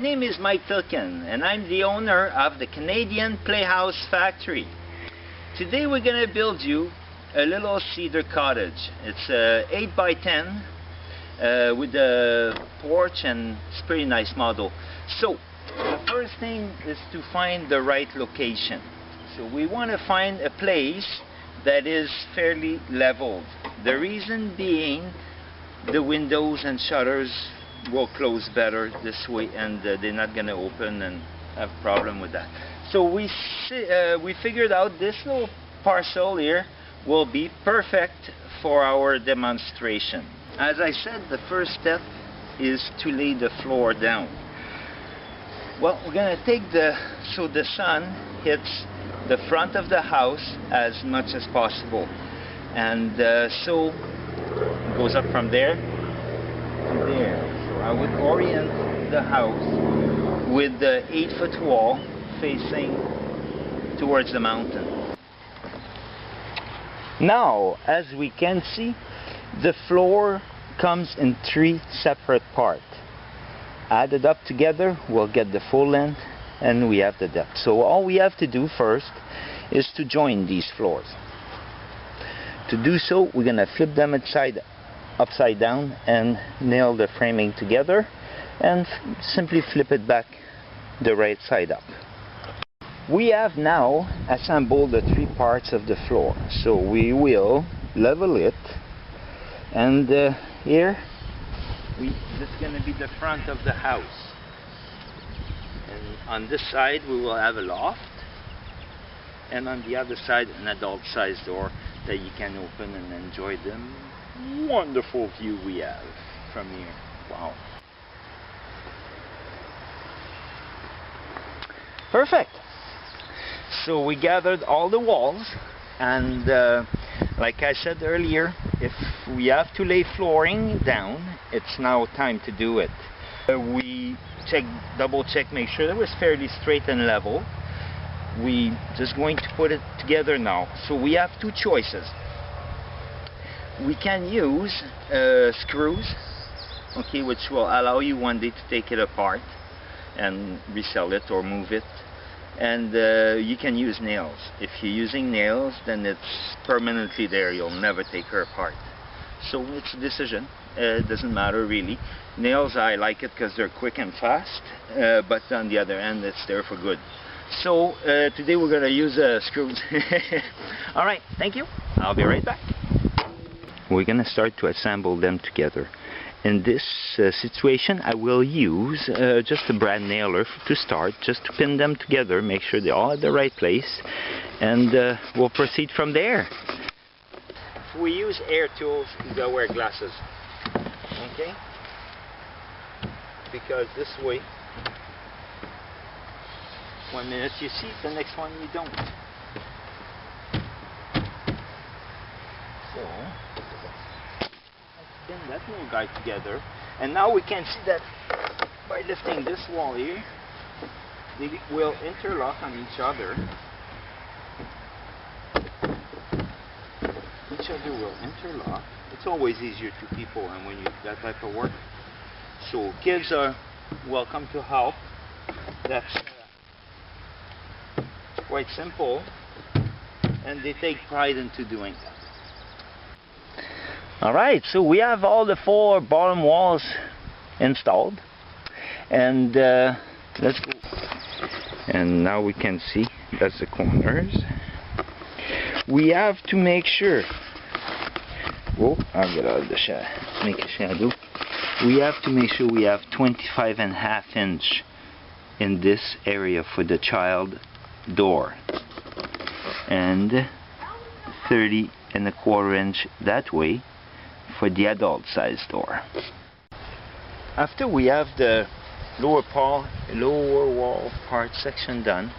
name is Mike Tilken, and I'm the owner of the Canadian Playhouse factory. Today we're going to build you a little cedar cottage. It's 8 by 10 with a porch, and it's a pretty nice model. So the first thing is to find the right location. So we want to find a place that is fairly leveled. The reason being, the windows and shutters will close better this way, and they're not going to open and have a problem with that. So we figured out this little parcel here will be perfect for our demonstration. As I said, the first step is to lay the floor down. Well, we're going to take so the sun hits the front of the house as much as possible, and so it goes up from there to there. So I would orient the house with the 8-foot wall facing towards the mountain. Now, as we can see, the floor comes in 3 separate parts. Added up together, we'll get the full length, and we have the depth. So all we have to do first is to join these floors. To do so, we're going to flip them upside down and nail the framing together, and simply flip it back the right side up. We have now assembled the 3 parts of the floor. So we will level it, and here this is going to be the front of the house, and on this side we will have a loft, and on the other side an adult size door that you can open and enjoy the wonderful view we have from here. Wow. Perfect. So we gathered all the walls, and like I said earlier, if we have to lay flooring down, it's now time to do it. We double check, make sure it was fairly straight and level. We just going to put it together now. So we have 2 choices. We can use screws, okay, which will allow you one day to take it apart and resell it or move it. And you can use nails. If you're using nails, then it's permanently there. You'll never take her apart. So it's a decision. It doesn't matter really. Nails, I like it because they're quick and fast, but on the other end, it's there for good. So today we're going to use screws. Alright, thank you. I'll be right back. We're going to start to assemble them together. In this situation, I will use just a brad nailer to start, just to pin them together, make sure they're all at the right place, and we'll proceed from there. If we use air tools, you gotta wear glasses, okay? Because this way, 1 minute you see, the next one you don't. So, pin that little guy together, and now we can see that by lifting this wall here, they will interlock on each other. Each other will interlock. It's always easier to people and when you do that type of work. So kids are welcome to help. That's quite simple, and they take pride into doing that. Alright, so we have all the 4 bottom walls installed, and let's go. And now we can see that's the corners. We have to make sure, I'll get out of the shade, make a shadow. We have to make sure we have 25.5 inch in this area for the child door, and 30.25 inch that way for the adult size door. After we have the lower wall part section done,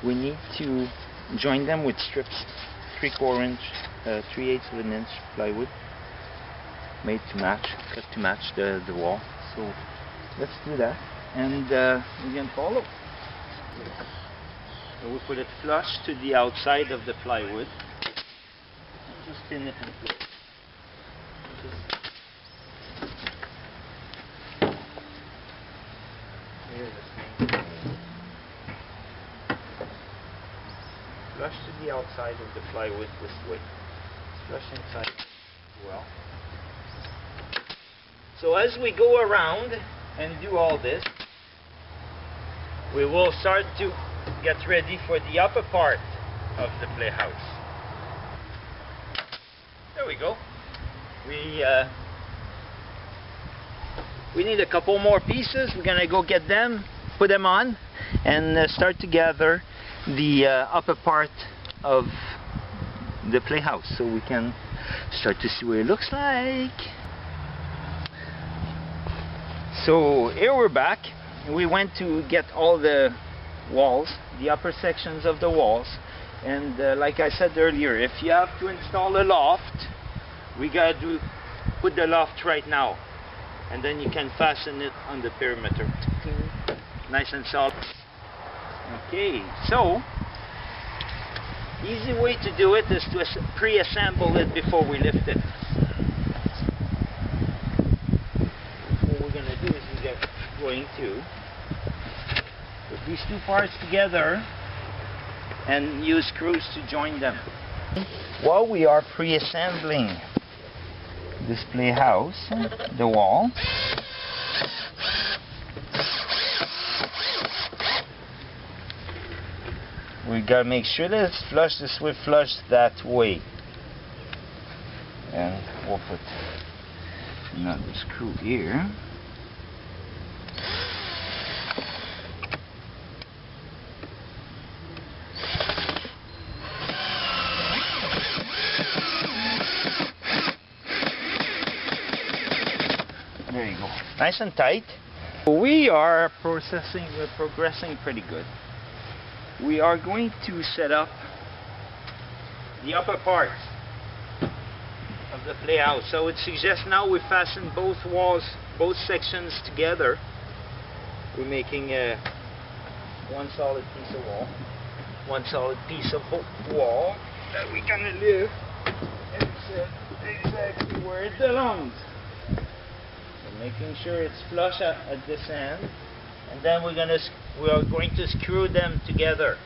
we need to join them with strips, 3/4 inch, 3/8 of an inch plywood, made to match, cut to match the wall. So let's do that, and we can follow. So we put it flush to the outside of the plywood, and just pin it in place. Here's outside of the plywood this way. It's flush inside as well. So as we go around and do all this, we will start to get ready for the upper part of the playhouse. There we go. We need a couple more pieces. We're gonna go get them, put them on, and start to gather the upper part of the playhouse so we can start to see what it looks like. So here we're back. We went to get all the walls, the upper sections of the walls, and like I said earlier, if you have to install a loft, we gotta put the loft right now, and then you can fasten it on the perimeter, nice and solid. Okay, so easy way to do it is to pre-assemble it before we lift it. What we're gonna do is we're going to put these two parts together and use screws to join them. While we are pre-assembling this playhouse, the wall, we gotta make sure that it's flush this way, flush that way, and we'll put another screw here. There you go. Nice and tight. We are progressing pretty good. We are going to set up the upper part of the playhouse. So I would suggest now we fasten both walls, both sections together. We're making one solid piece of wall, one solid piece of wall that we're gonna lift and set exactly where it belongs. Making sure it's flush at this end, and then we are going to screw them together.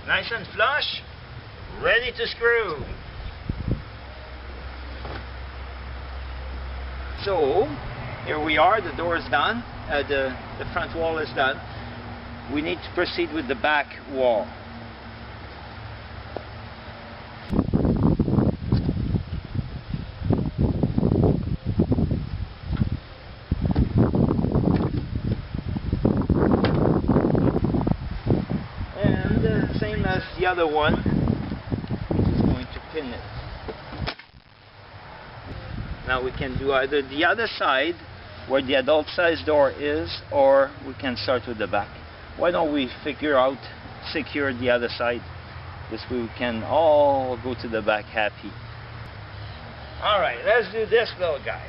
Nice and flush, ready to screw. So here we are, the door is done, the front wall is done. We need to proceed with the back wall. And same as the other one, just going to pin it. Now we can do either the other side where the adult size door is, or we can start with the back. Why don't we secure the other side? This way we can all go to the back happy. Alright, let's do this little guy.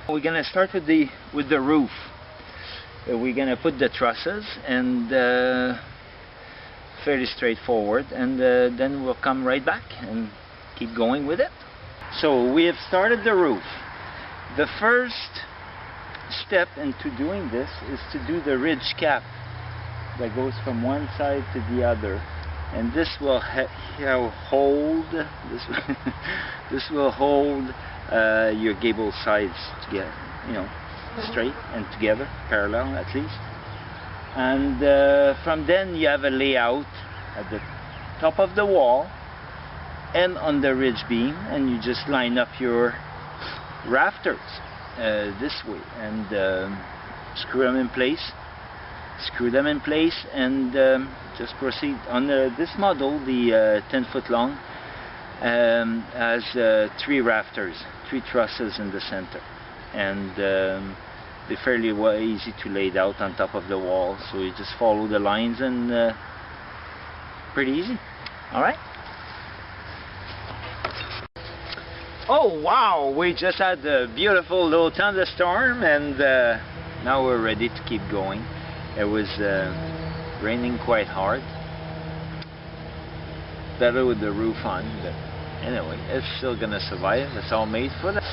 We're gonna start with the roof. We're gonna put the trusses, and fairly straightforward, and then we'll come right back and keep going with it. So we have started the roof. The first step into doing this is to do the ridge cap that goes from one side to the other, and this will hold this will hold your gable sides together, straight and together, parallel at least. And from then you have a layout at the top of the wall and on the ridge beam, and you just line up your rafters this way and screw them in place. And just proceed. On this model, the 10-foot long has 3 rafters, 3 trusses in the center. and they're fairly easy to lay it out on top of the wall, so you just follow the lines and pretty easy. Alright. Oh wow, we just had a beautiful little thunderstorm, and now we're ready to keep going. It was raining quite hard. Better with the roof on, but anyway, it's still gonna survive. It's all made for that.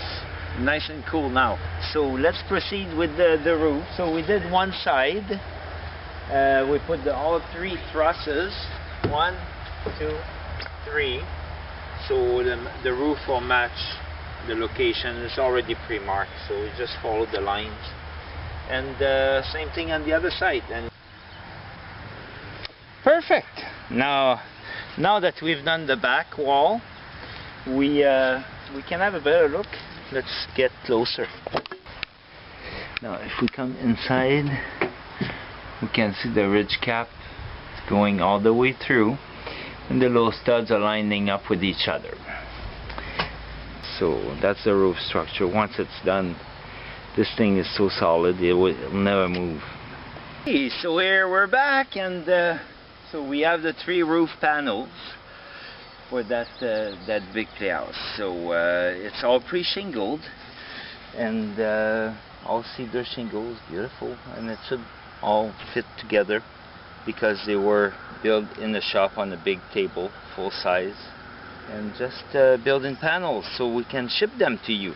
Nice and cool now. So let's proceed with the roof. So we did one side. We put all 3 trusses. 1, 2, 3. So the roof will match the location. It's already pre-marked, so we just follow the lines. And same thing on the other side. And perfect. Now that we've done the back wall, we can have a better look. Let's get closer. Now if we come inside, we can see the ridge cap going all the way through, and the little studs are lining up with each other. So that's the roof structure. Once it's done, this thing is so solid it will never move. Okay, so here we're back, and so we have the 3 roof panels for that big playhouse. So it's all pre-shingled, and all cedar shingles, beautiful, and it should all fit together because they were built in the shop on a big table, full size, and just building panels so we can ship them to you.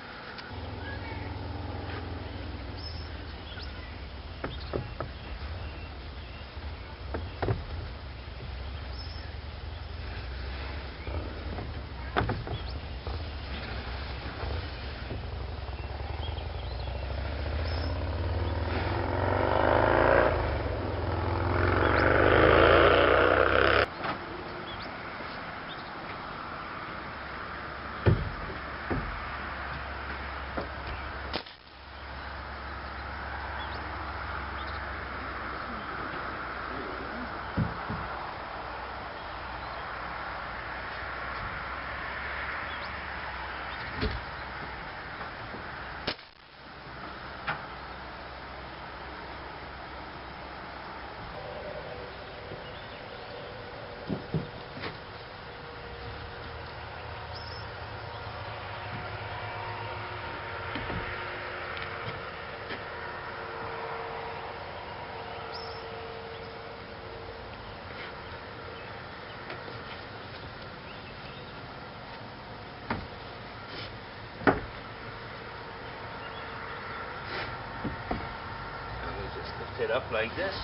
It up like this,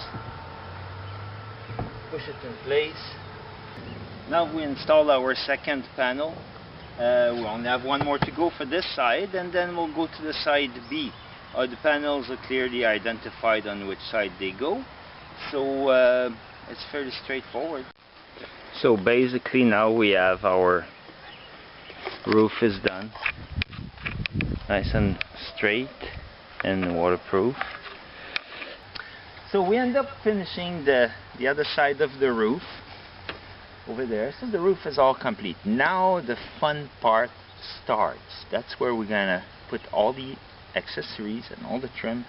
push it in place. Now we install our second panel. We only have one more to go for this side, and then we'll go to the side B. The panels are clearly identified on which side they go, so it's fairly straightforward. So basically now we have our roof is done, nice and straight and waterproof. So we end up finishing the other side of the roof over there. So the roof is all complete. Now the fun part starts. That's where we're gonna put all the accessories and all the trim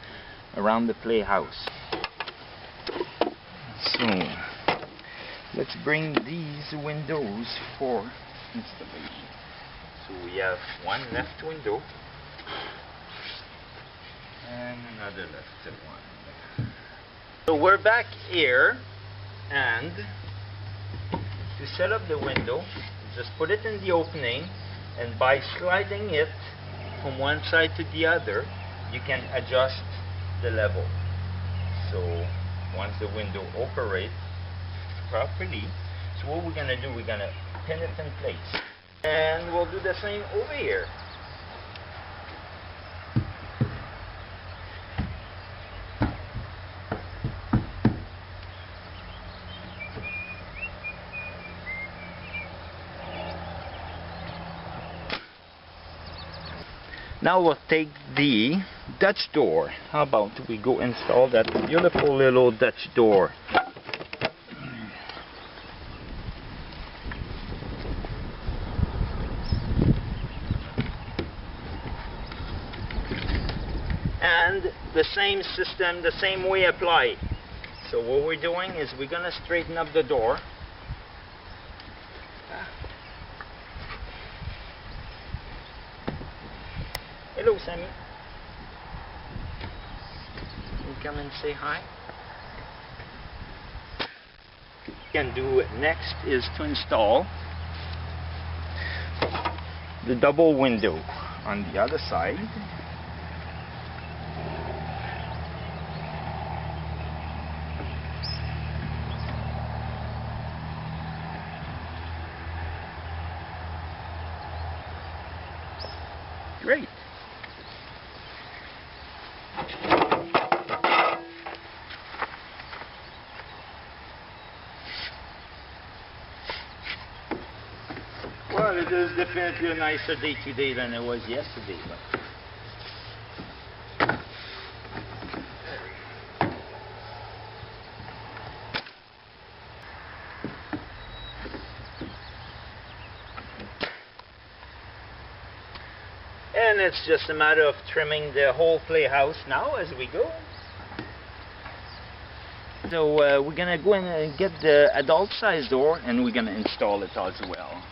around the playhouse. So let's bring these windows for installation. So we have one left window and another left one. So we're back here, and to set up the window, just put it in the opening, and by sliding it from one side to the other, you can adjust the level. So once the window operates properly, so what we're gonna do, we're gonna pin it in place, and we'll do the same over here. Now we'll take the Dutch door. How about we go install that beautiful little Dutch door? same system, the same way applied. So what we're doing is we're going to straighten up the door. Hello, Sammy. You come and say hi. What we can do next is to install the double window on the other side. Great. Well, it is definitely a nicer day today than it was yesterday. But and it's just a matter of trimming the whole playhouse now as we go. So we're gonna go and get the adult size door and we're gonna install it as well.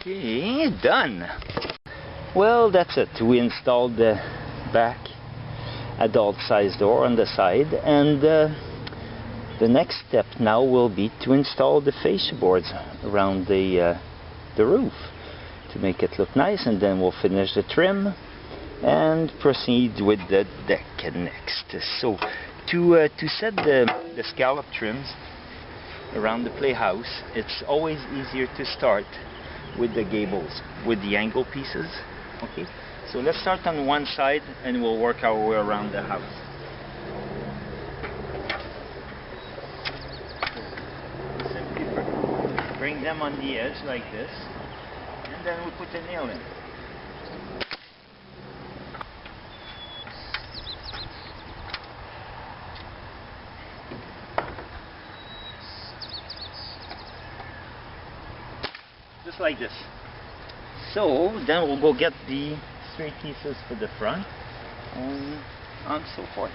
Okay, done. Well, that's it. We installed the back adult size door on the side, and the next step now will be to install the fascia boards around the roof to make it look nice, and then we'll finish the trim and proceed with the deck next. So to set the scallop trims around the playhouse, it's always easier to start with the gables, with the angle pieces. Okay, so let's start on one side and we'll work our way around the house. Simply bring them on the edge like this, and then we put the nail in. Just like this. So then we'll go get the straight pieces for the front and so forth.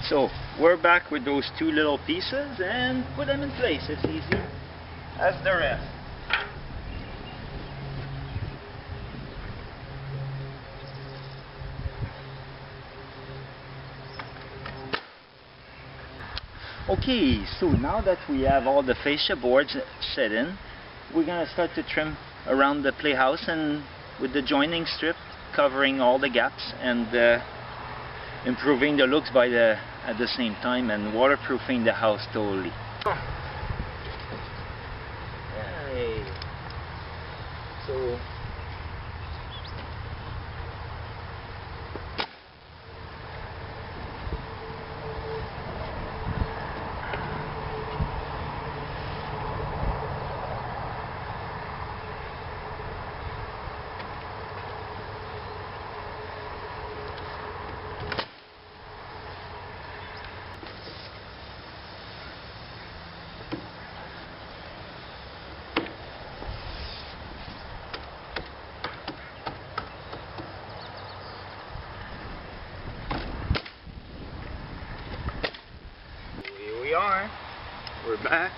So we're back with those two little pieces and put them in place. It's easy as the rest. Okay, so now that we have all the fascia boards set in, we're going to start to trim around the playhouse, and with the joining strip covering all the gaps and improving the looks at the same time, and waterproofing the house totally. Yay. So we're back.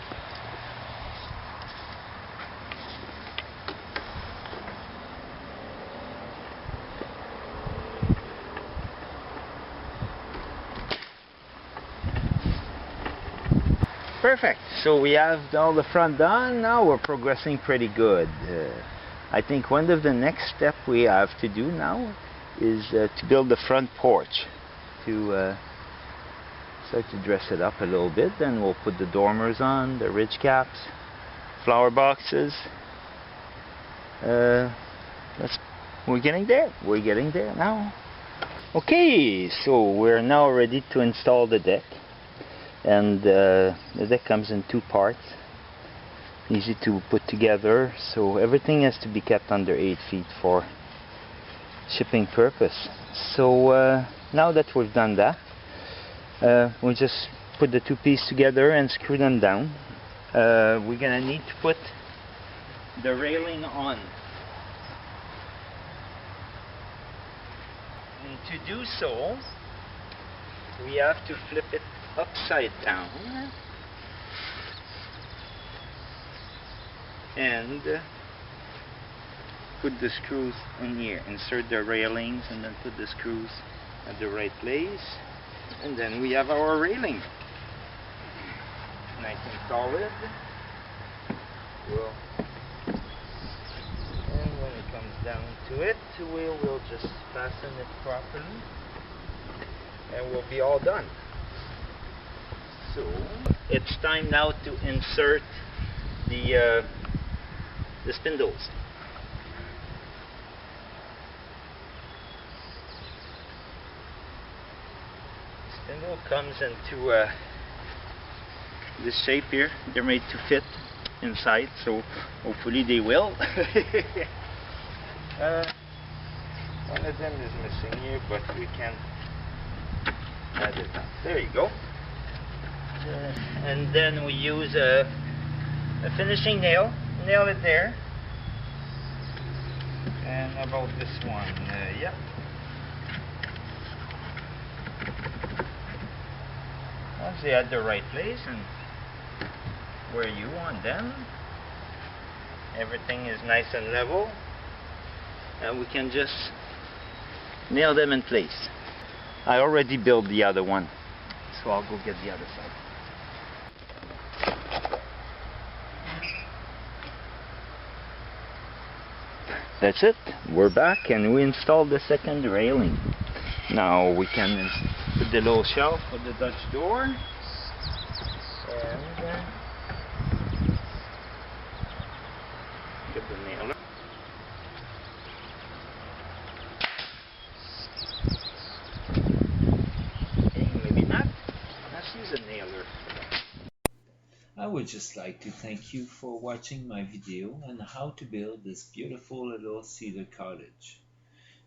Perfect. So we have all the front done. Now we're progressing pretty good. I think one of the next step we have to do now is to build the front porch, to start to dress it up a little bit. Then we'll put the dormers on, the ridge caps, flower boxes. We're getting there. We're getting there now. Okay, so we're now ready to install the deck. And the deck comes in two parts, easy to put together, so everything has to be kept under 8 feet for shipping purpose. So now that we've done that, we just put the two pieces together and screw them down. We're gonna need to put the railing on. And to do so, we have to flip it upside down and put the screws in here. Insert the railings and then put the screws at the right place, and then we have our railing nice and solid. And when it comes down to it, we will just fasten it properly and we'll be all done. So it's time now to insert the spindles. Spindle comes into this shape here. They're made to fit inside, so hopefully they will. One of them is missing here, but we can add it up. There you go. And then we use a finishing nail it there, and about this one, yep. Once they at the right place and where you want them, everything is nice and level, and we can just nail them in place. I already built the other one, so I'll go get the other side. That's it. We're back and we installed the second railing. Now we can put the little shelf for the Dutch door, and get the nailer. Okay, maybe not. Let's use a nailer. I would just like to thank you for watching my video on how to build this beautiful little cedar cottage.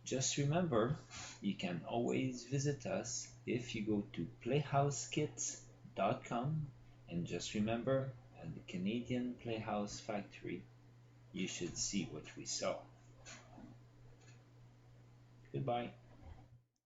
Just remember, you can always visit us if you go to playhouseskits.com, and just remember, at the Canadian Playhouse Factory, you should see what we saw. Goodbye.